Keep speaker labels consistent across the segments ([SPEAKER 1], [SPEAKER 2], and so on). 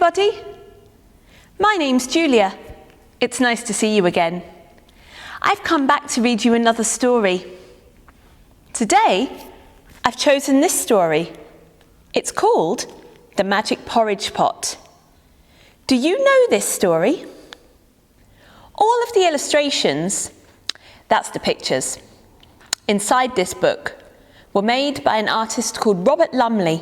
[SPEAKER 1] everybody. My name's Julia. It's nice to see you again. I've come back to read you another story. Today, I've chosen this story. It's called The Magic Porridge Pot. Do you know this story? All of the illustrations, that's the pictures, inside this book were made by an artist called Robert Lumley,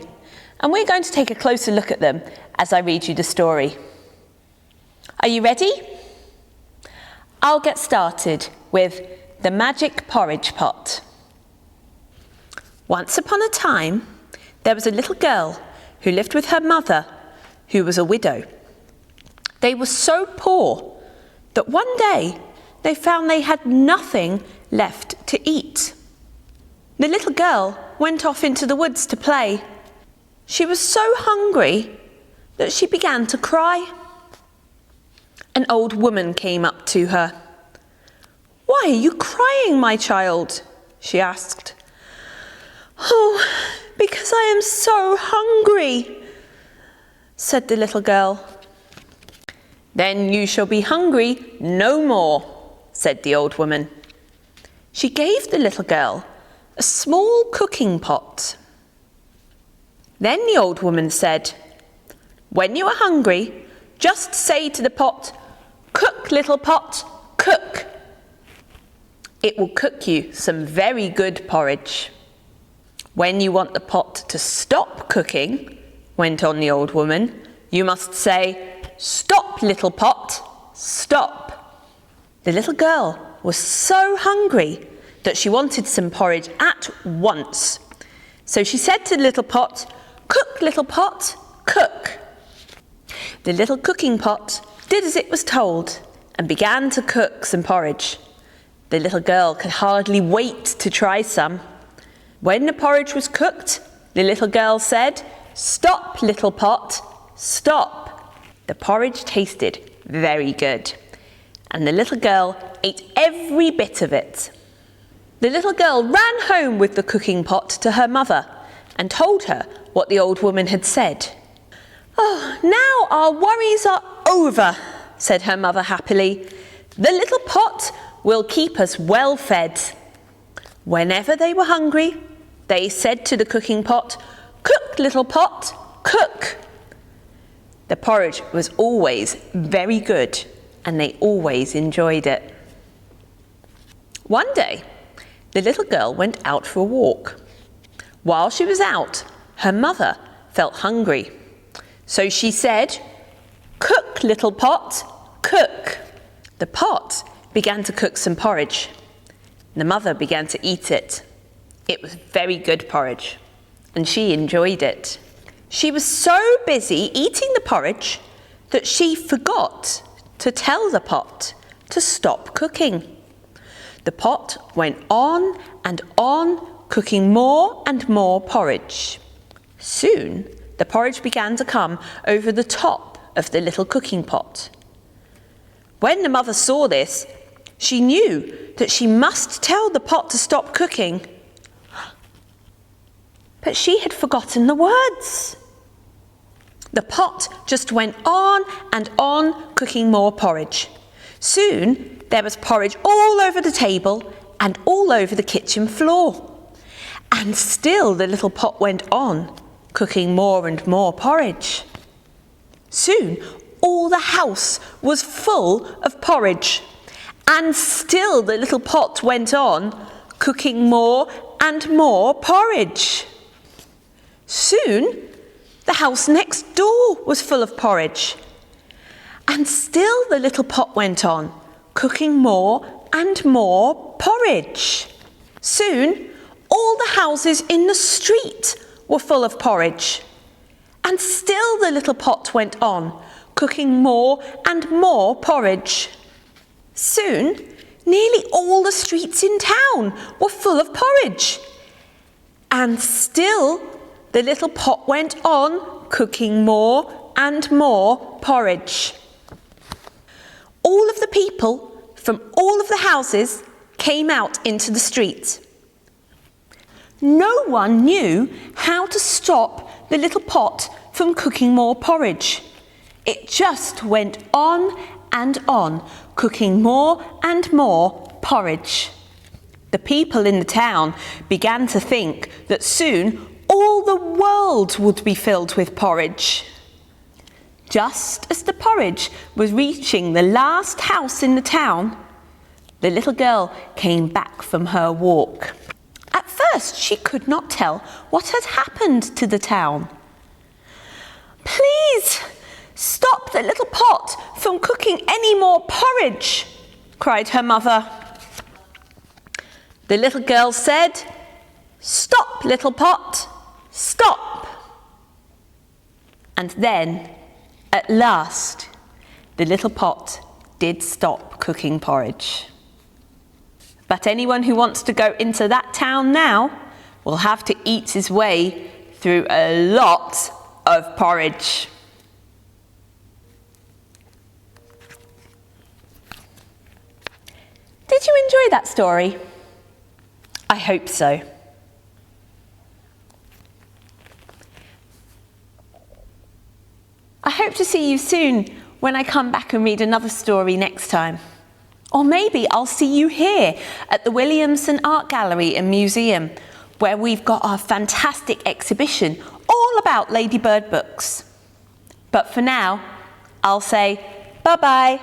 [SPEAKER 1] and we're going to take a closer look at them as I read you the story. Are you ready? I'll get started with The Magic Porridge Pot. Once upon a time, there was a little girl who lived with her mother, who was a widow. They were so poor that one day they found they had nothing left to eat. The little girl went off into the woods to play. She was so hungry that she began to cry. An old woman came up to her. "Why are you crying, my child?" she asked. "Oh, because I am so hungry," said the little girl. "Then you shall be hungry no more," said the old woman. She gave the little girl a small cooking pot. Then the old woman said, "When you are hungry, just say to the pot, 'Cook, little pot, cook.' It will cook you some very good porridge." "When you want the pot to stop cooking," went on the old woman, "you must say, 'Stop, little pot, stop.'" The little girl was so hungry that she wanted some porridge at once. So she said to the little pot, "Cook, little pot, cook." The little cooking pot did as it was told and began to cook some porridge. The little girl could hardly wait to try some. When the porridge was cooked, the little girl said, "Stop, little pot, stop." The porridge tasted very good, and the little girl ate every bit of it. The little girl ran home with the cooking pot to her mother and told her what the old woman had said. "Oh, now our worries are over," said her mother happily. "The little pot will keep us well fed." Whenever they were hungry, they said to the cooking pot, "Cook, little pot, cook." The porridge was always very good, and they always enjoyed it. One day, the little girl went out for a walk. While she was out, her mother felt hungry. So she said, "Cook, little pot, cook." The pot began to cook some porridge. The mother began to eat it. It was very good porridge, and she enjoyed it. She was so busy eating the porridge that she forgot to tell the pot to stop cooking. The pot went on and on, cooking more and more porridge. Soon, the porridge began to come over the top of the little cooking pot. When the mother saw this, she knew that she must tell the pot to stop cooking. But she had forgotten the words. The pot just went on and on, cooking more porridge. Soon, there was porridge all over the table and all over the kitchen floor. And still the little pot went on, cooking more and more porridge. Soon, all the house was full of porridge. And still the little pot went on, cooking more and more porridge. Soon, the house next door was full of porridge. And still the little pot went on, cooking more and more porridge. Soon, all the houses in the street were full of porridge. And still the little pot went on, cooking more and more porridge. Soon, nearly all the streets in town were full of porridge. And still, the little pot went on, cooking more and more porridge. All of the people from all of the houses came out into the street. No one knew how to stop the little pot from cooking more porridge. It just went on and on, cooking more and more porridge. The people in the town began to think that soon all the world would be filled with porridge. Just as the porridge was reaching the last house in the town, the little girl came back from her walk. At first, she could not tell what had happened to the town. "Please, stop the little pot from cooking any more porridge," cried her mother. The little girl said, "Stop, little pot, stop." And then, at last, the little pot did stop cooking porridge. But anyone who wants to go into that town now will have to eat his way through a lot of porridge. Did you enjoy that story? I hope so. I hope to see you soon when I come back and read another story next time. Or maybe I'll see you here at the Williamson Art Gallery and Museum, where we've got our fantastic exhibition all about Ladybird books. But for now, I'll say bye-bye.